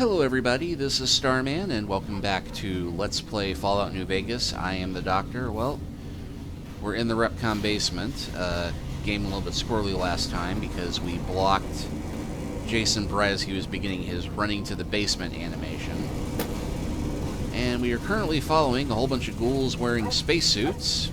Hello everybody, this is Starman, and welcome back to Let's Play Fallout New Vegas. I am the Doctor. Well, we're in the REPCONN basement. Game a little bit squirrely last time because we blocked Jason Perez as he was beginning his running to the basement animation. And we are currently following a whole bunch of ghouls wearing spacesuits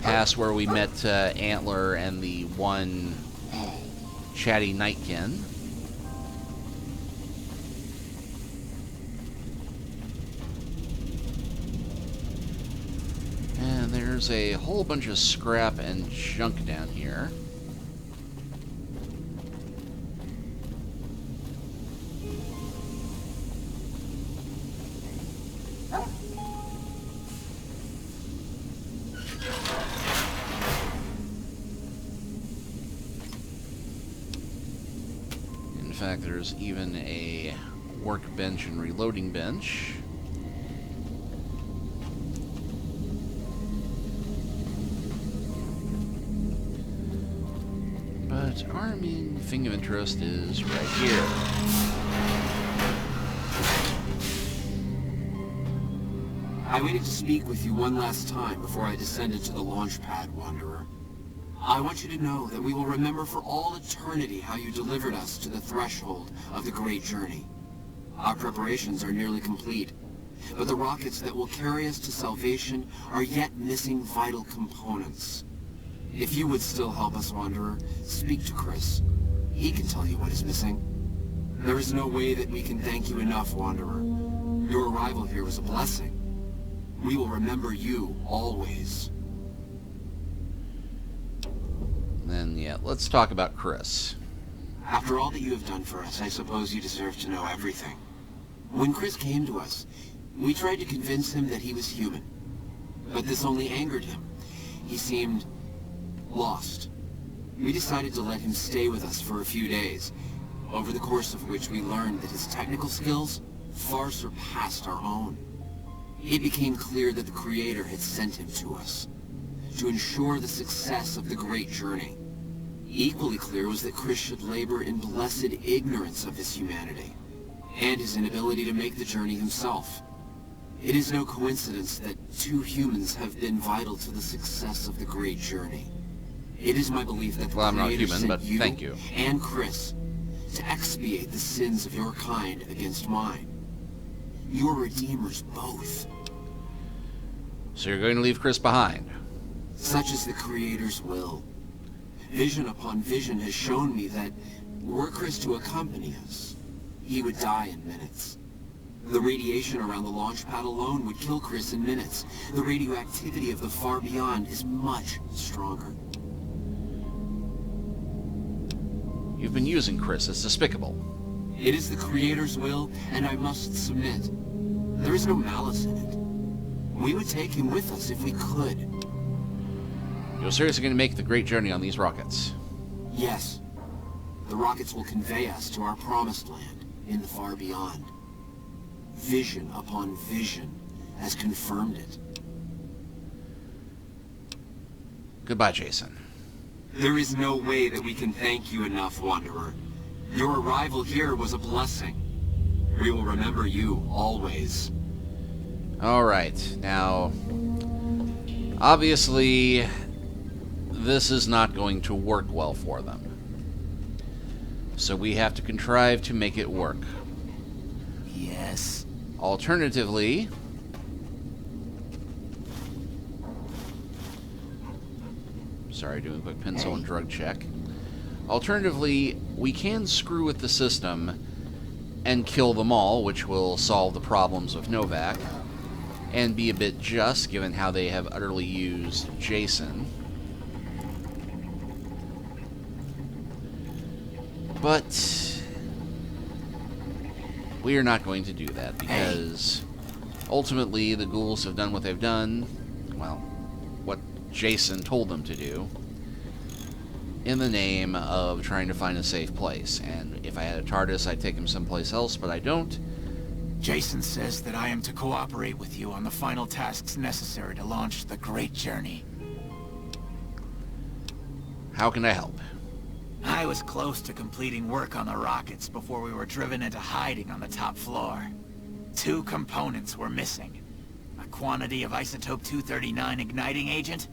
past where we met Antler and the one chatty Nightkin. And there's a whole bunch of scrap and junk down here. In fact, there's even a workbench and reloading bench. But our main thing of interest is right here. I waited to speak with you one last time before I descended to the launch pad, Wanderer. I want you to know that we will remember for all eternity how you delivered us to the threshold of the Great Journey. Our preparations are nearly complete, but the rockets that will carry us to salvation are yet missing vital components. If you would still help us, Wanderer, speak to Chris. He can tell you what is missing. There is no way that we can thank you enough, Wanderer. Your arrival here was a blessing. We will remember you always. Then, yeah, let's talk about Chris. After all that you have done for us, I suppose you deserve to know everything. When Chris came to us, we tried to convince him that he was human. But this only angered him. He seemed lost. We decided to let him stay with us for a few days, over the course of which we learned that his technical skills far surpassed our own. It became clear that the Creator had sent him to us to ensure the success of the Great Journey. Equally clear was that Chris should labor in blessed ignorance of his humanity and his inability to make the journey himself. It is no coincidence that two humans have been vital to the success of the Great Journey. It is my belief that the Creator sent you thank you and Chris to expiate the sins of your kind against mine. You're redeemers both. So you're going to leave Chris behind? Such is the Creator's will. Vision upon vision has shown me that were Chris to accompany us, he would die in minutes. The radiation around the launch pad alone would kill Chris in minutes. The radioactivity of the far beyond is much stronger. You've been using Chris. It's despicable. It is the Creator's will, and I must submit. There is no malice in it. We would take him with us if we could. You're seriously going to make the Great Journey on these rockets? Yes. The rockets will convey us to our promised land in the far beyond. Vision upon vision has confirmed it. Goodbye, Jason. There is no way that we can thank you enough, Wanderer. Your arrival here was a blessing. We will remember you always. Alright, now, obviously, this is not going to work well for them. So we have to contrive to make it work. Yes. Alternatively, sorry, doing a quick pencil and drug check. Alternatively, we can screw with the system and kill them all, which will solve the problems with Novak, and be a bit just, given how they have utterly used Jason. But we are not going to do that, because ultimately the ghouls have done what they've done, well, what Jason told them to do, in the name of trying to find a safe place. And if I had a TARDIS, I'd take him someplace else, but I don't. Jason says that I am to cooperate with you on the final tasks necessary to launch the Great Journey. How can I help? I was close to completing work on the rockets before we were driven into hiding on the top floor. 2 components were missing. A quantity of isotope 239 igniting agent,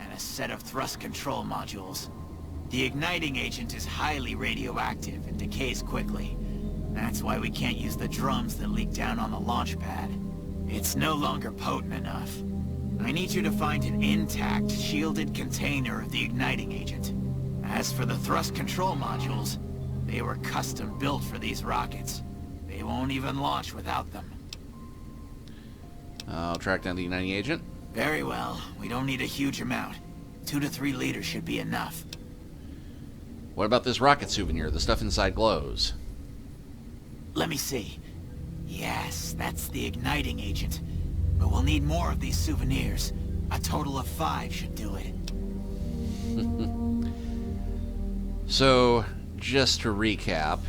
and a set of thrust control modules. The igniting agent is highly radioactive and decays quickly. That's why we can't use the drums that leak down on the launch pad. It's no longer potent enough. I need you to find an intact, shielded container of the igniting agent. As for the thrust control modules, they were custom built for these rockets. They won't even launch without them. I'll track down the igniting agent. Very well. We don't need a huge amount. 2 to 3 liters should be enough. What about this rocket souvenir? The stuff inside glows. Let me see. Yes, that's the igniting agent. But we'll need more of these souvenirs. A total of 5 should do it. So, just to recap,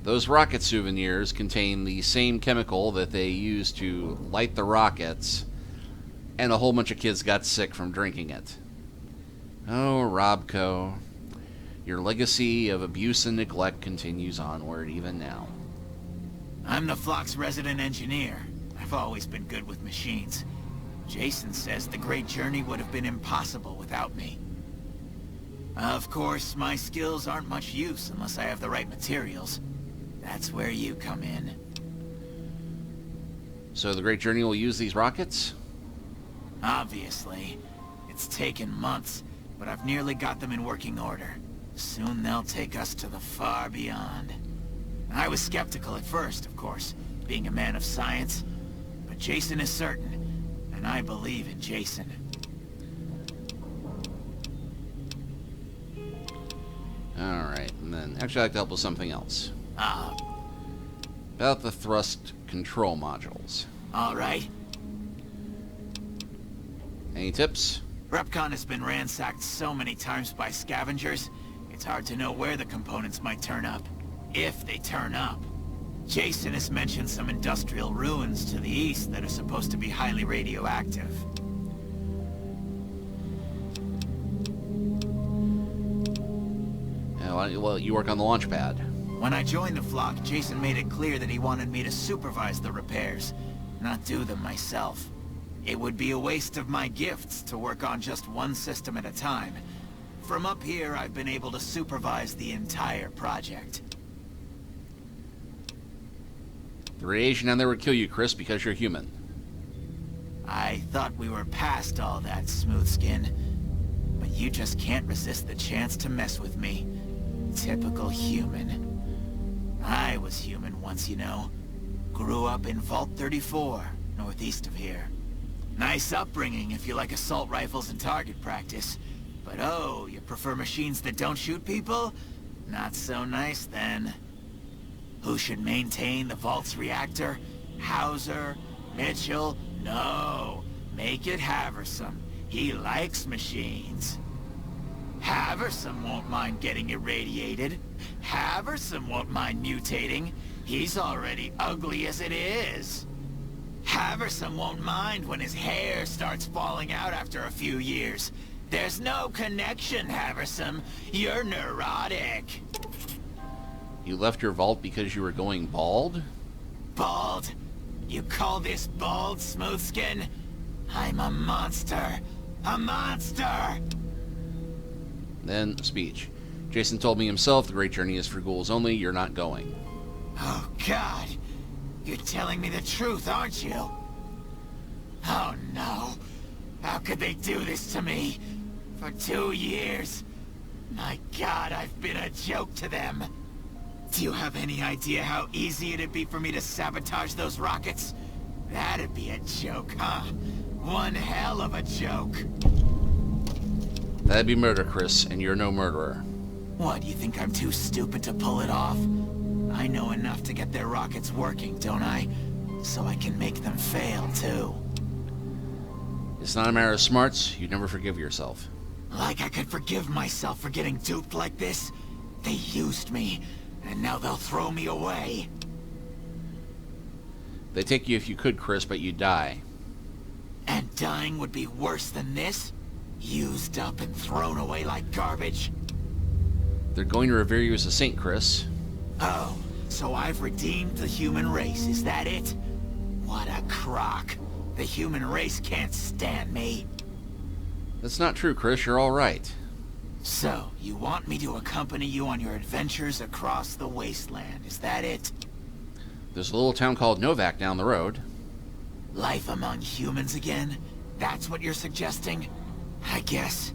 those rocket souvenirs contain the same chemical that they used to light the rockets, and a whole bunch of kids got sick from drinking it. Oh, Robco, your legacy of abuse and neglect continues onward even now. I'm the Flock's resident engineer. I've always been good with machines. Jason says the Great Journey would have been impossible without me. Of course, my skills aren't much use unless I have the right materials. That's where you come in. So the Great Journey will use these rockets? Obviously. It's taken months, but I've nearly got them in working order. Soon they'll take us to the far beyond. I was skeptical at first, of course, being a man of science. But Jason is certain, and I believe in Jason. Alright, and then actually I'd like to help with something else. Ah, About the thrust control modules. all right. Any tips? REPCONN has been ransacked so many times by scavengers, it's hard to know where the components might turn up. If they turn up. Jason has mentioned some industrial ruins to the east that are supposed to be highly radioactive. Well, you work on the launch pad. When I joined the Flock, Jason made it clear that he wanted me to supervise the repairs, not do them myself. It would be a waste of my gifts to work on just one system at a time. From up here, I've been able to supervise the entire project. The radiation down there would kill you, Chris, because you're human. I thought we were past all that, Smoothskin. But you just can't resist the chance to mess with me. Typical human. I was human once, you know. Grew up in Vault 34, northeast of here. Nice upbringing if you like assault rifles and target practice. But oh, you prefer machines that don't shoot people? Not so nice then. Who should maintain the Vault's reactor? Hauser? Mitchell? No. Make it Haversam. He likes machines. Haversam won't mind getting irradiated. Haversam won't mind mutating. He's already ugly as it is. Haversam won't mind when his hair starts falling out after a few years. There's no connection, Haversam. You're neurotic. You left your vault because you were going bald? Bald? You call this bald, Smoothskin? I'm a monster. A monster! Then, speech. Jason told me himself the Great Journey is for ghouls only. You're not going. Oh, God. You're telling me the truth, aren't you? Oh, no. How could they do this to me? For 2 years. My God, I've been a joke to them. Do you have any idea how easy it'd be for me to sabotage those rockets? That'd be a joke, huh? One hell of a joke. That'd be murder, Chris, and you're no murderer. What, you think I'm too stupid to pull it off? I know enough to get their rockets working, don't I? So I can make them fail, too. It's not a matter of smarts. You'd never forgive yourself. Like I could forgive myself for getting duped like this? They used me, and now they'll throw me away. They'd take you if you could, Chris, but you'd die. And dying would be worse than this? Used up and thrown away like garbage? They're going to revere you as a saint, Chris. Oh, so I've redeemed the human race, is that it? What a crock. The human race can't stand me. That's not true, Chris. You're all right. So, you want me to accompany you on your adventures across the wasteland, is that it? There's a little town called Novak down the road. Life among humans again? That's what you're suggesting? I guess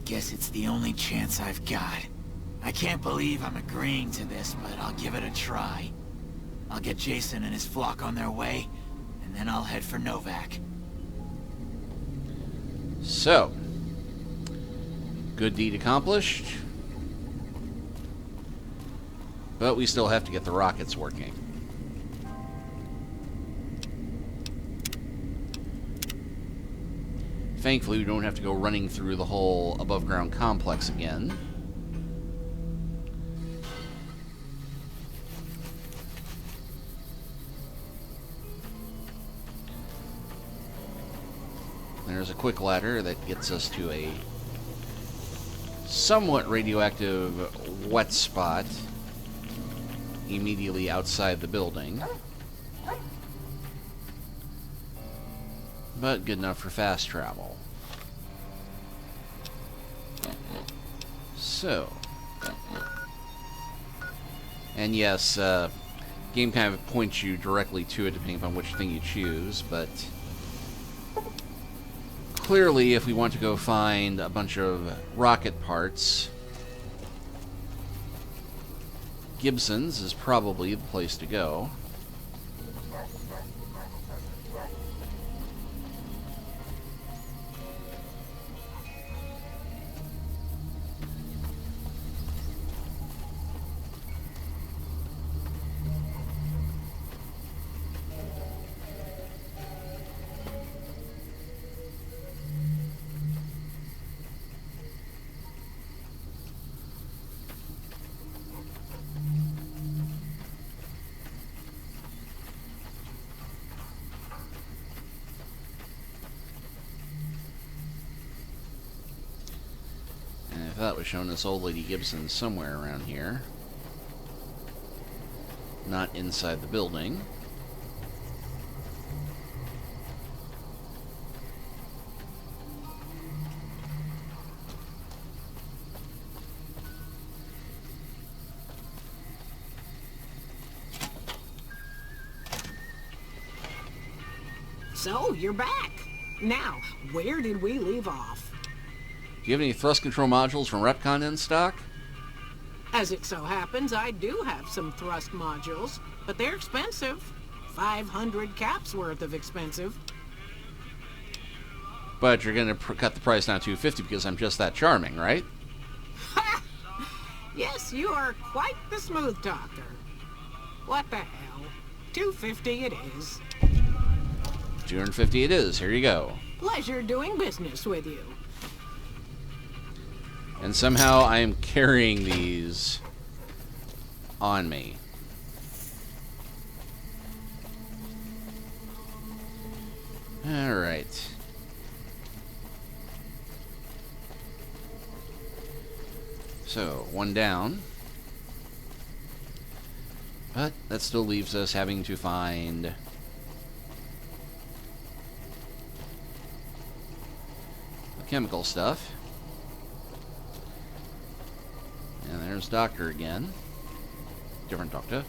it's the only chance I've got. I can't believe I'm agreeing to this, but I'll give it a try. I'll get Jason and his flock on their way, and then I'll head for Novak. So, good deed accomplished. But we still have to get the rockets working. Thankfully, we don't have to go running through the whole above-ground complex again. There's a quick ladder that gets us to a somewhat radioactive wet spot immediately outside the building. But good enough for fast travel. So. And yes, game kind of points you directly to it depending upon which thing you choose, but clearly if we want to go find a bunch of rocket parts, Gibson's is probably the place to go. I thought it was showing this old lady Gibson somewhere around here. Not inside the building. So, you're back. Now, where did we leave off? Do you have any thrust control modules from REPCONN in stock? As it so happens, I do have some thrust modules, but they're expensive. 500 caps worth of expensive. But you're going to cut the price down to $250 because I'm just that charming, right? Ha! Yes, you are quite the smooth talker. What the hell? $250 it is. $250 it is. Here you go. Pleasure doing business with you. And somehow I am carrying these on me. Alright. So, one down. But that still leaves us having to find the chemical stuff. And there's Doctor again. Different Doctor.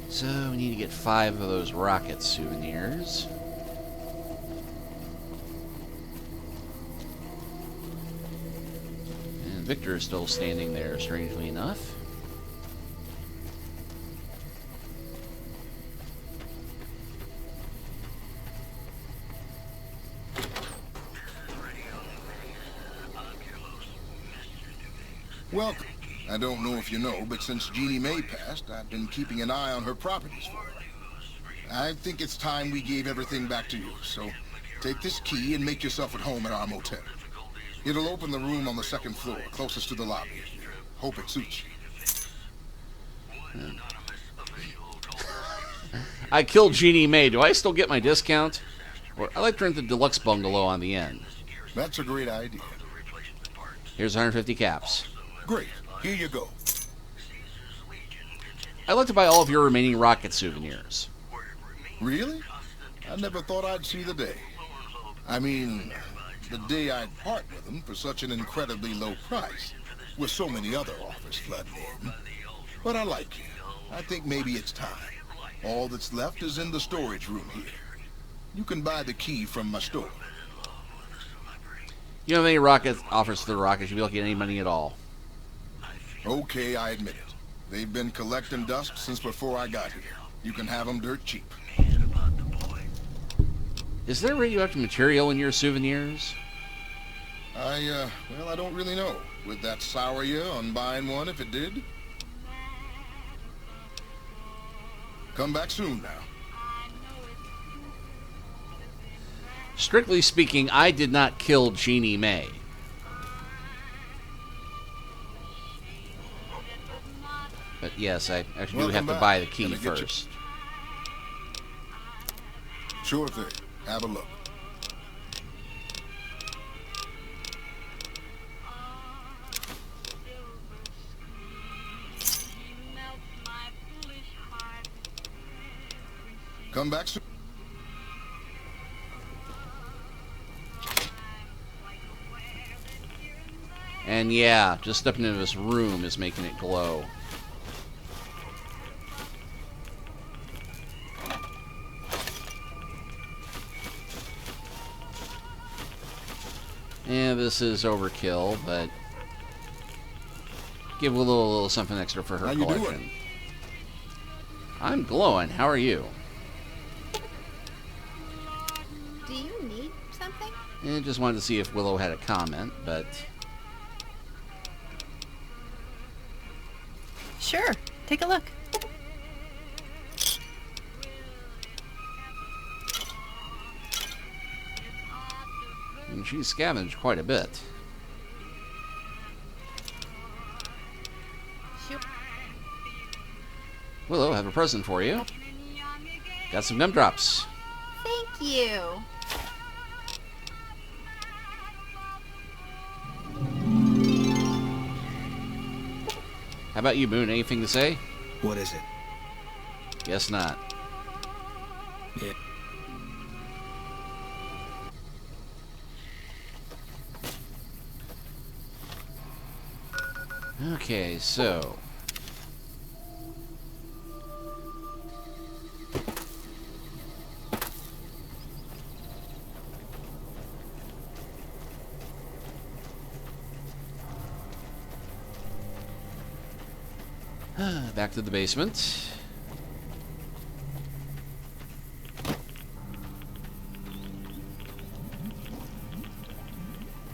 So we need to get 5 of those rocket souvenirs. And Victor is still standing there, strangely enough. Welcome. I don't know if you know, but since Jeannie May passed, I've been keeping an eye on her properties for her. I think it's time we gave everything back to you, so take this key and make yourself at home at our motel. It'll open the room on the 2nd floor, closest to the lobby. Hope it suits you. I killed Jeannie May. Do I still get my discount? Or I like to rent the deluxe bungalow on the end. That's a great idea. Here's 150 caps. Great. Here you go. I'd like to buy all of your remaining rocket souvenirs. Really? I never thought I'd see the day. I mean, the day I'd part with them for such an incredibly low price, with so many other offers flooding in. But I like you. I think maybe it's time. All that's left is in the storage room here. You can buy the key from my store. You don't have any rocket offers for the rockets, you'll be lucky to get any money at all. Okay, I admit it. They've been collecting dust since before I got here. You can have them dirt cheap. Is there radioactive material in your souvenirs? Well, I don't really know. Would that sour you on buying one if it did? Come back soon now. Strictly speaking, I did not kill Jeannie May. But yes, I actually do have to buy the key first. Sure thing. Have a look. Come back soon. And yeah, just stepping into this room is making it glow. Yeah, this is overkill, but give a little something extra for her How you collection. doing? I'm glowing. How are you? Do you need something? Just wanted to see if Willow had a comment, but Sure. Take a look. she's scavenged quite a bit. Shoot. Willow, I have a present for you. Got some gumdrops. Thank you. How about you, Moon? Anything to say? What is it? Guess not. Yeah. Okay, so back to the basement.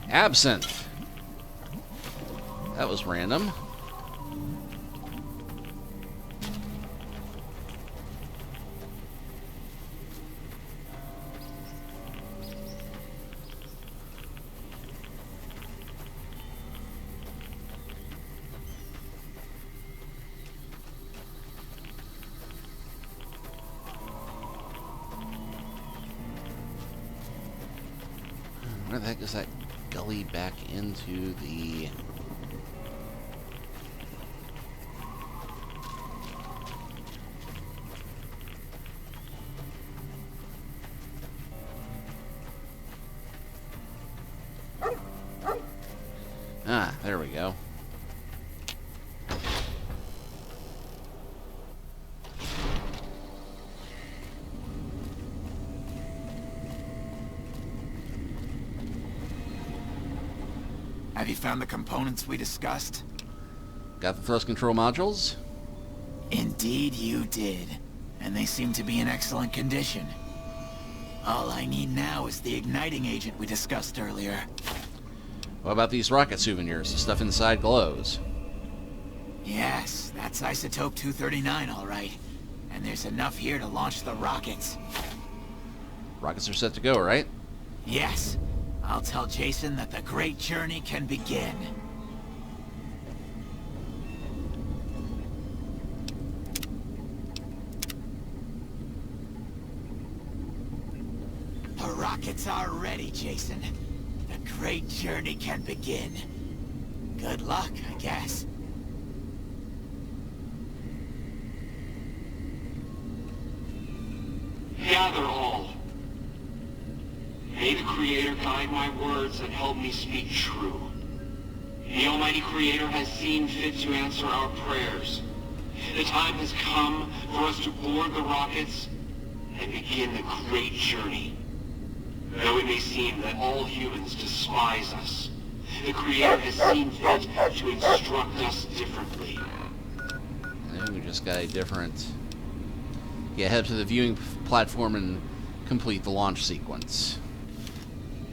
Absinthe. That was random. Where the heck is that gully back into the... Ah, there we go. Have you found the components we discussed? Got the thrust control modules? Indeed you did. And they seem to be in excellent condition. All I need now is the igniting agent we discussed earlier. What about these rocket souvenirs? The stuff inside glows. Yes, that's isotope 239, all right. And there's enough here to launch the rockets. Rockets are set to go, right? Yes. I'll tell Jason that the great journey can begin. The rockets are ready, Jason. The great journey can begin. Good luck, I guess. Gather all. May the Creator guide my words and help me speak true. The Almighty Creator has seen fit to answer our prayers. The time has come for us to board the rockets and begin the great journey. Though it may seem that all humans despise us, the Creator has seen fit to instruct us differently. And we just got a different... Yeah, head to the viewing platform and complete the launch sequence.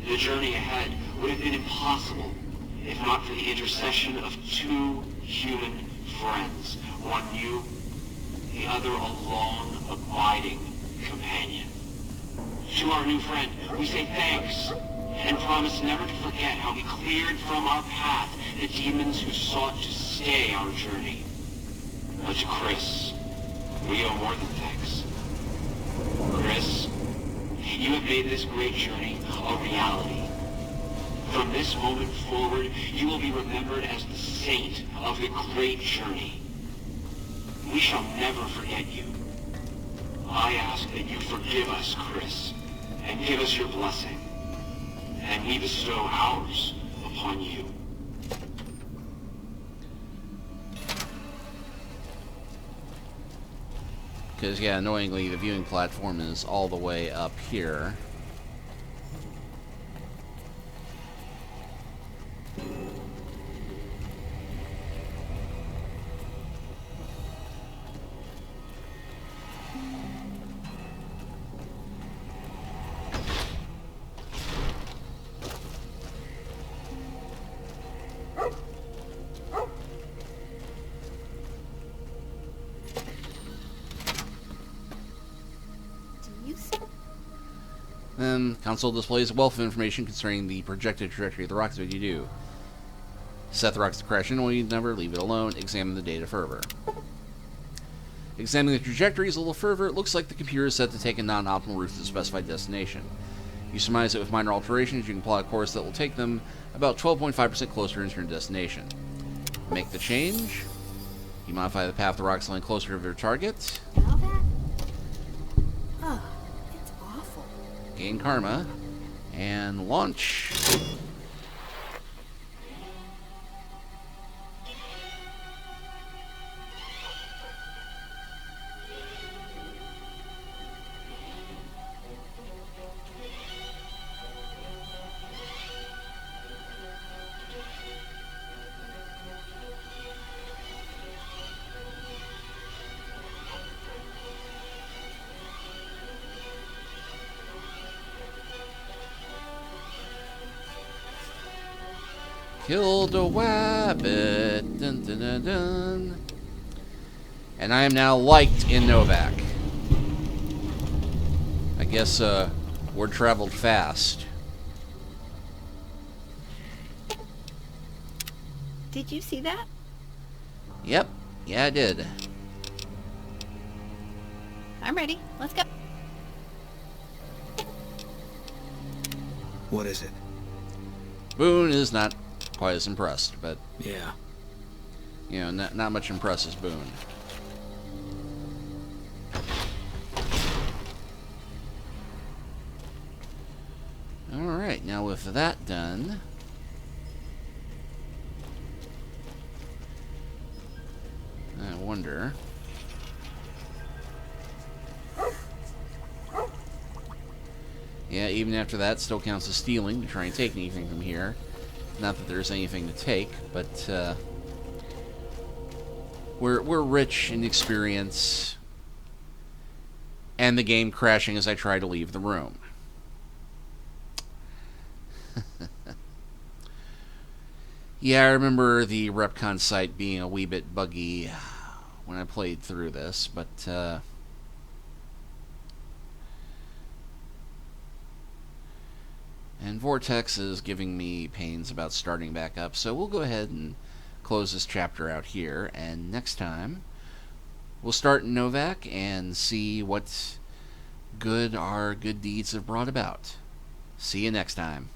The journey ahead would have been impossible if not for the intercession of two human friends. One new, the other a long, abiding companion. To our new friend, we say thanks, and promise never to forget how we cleared from our path the demons who sought to stay our journey. But to Chris, we owe more than thanks. Chris, you have made this great journey a reality. From this moment forward, you will be remembered as the saint of the great journey. We shall never forget you. I ask that you forgive us, Chris, and give us your blessing, and we bestow ours upon you. Because, yeah, annoyingly, the viewing platform is all the way up here. Then, console displays a wealth of information concerning the projected trajectory of the rockets. What do you do? Set the rockets to crash in, or you never leave it alone. Examine the data further. Examining the trajectories a little further, it looks like the computer is set to take a non-optimal route to the specified destination. You surmise that with minor alterations, you can plot a course that will take them about 12.5% closer into your destination. Make the change. You modify the path of the rockets line closer to their target. Smell that? Oh, it's awful. Gain karma. And launch. Killed a wabbit. Dun, dun, dun, dun. And I am now liked in Novak. I guess word traveled fast. Did you see that? Yep. Yeah, I did. I'm ready. Let's go. What is it? Boone is not quite as impressed, but, Yeah. you know, not much impresses Boone. Alright, now with that done, I wonder... Yeah, even after that, still counts as stealing to try and take anything from here. Not that there's anything to take, but we're rich in experience, and the game crashing as I try to leave the room. Yeah, I remember the REPCONN site being a wee bit buggy when I played through this, but and Vortex is giving me pains about starting back up, so we'll go ahead and close this chapter out here, and next time we'll start in Novak and see what good our good deeds have brought about. See you next time.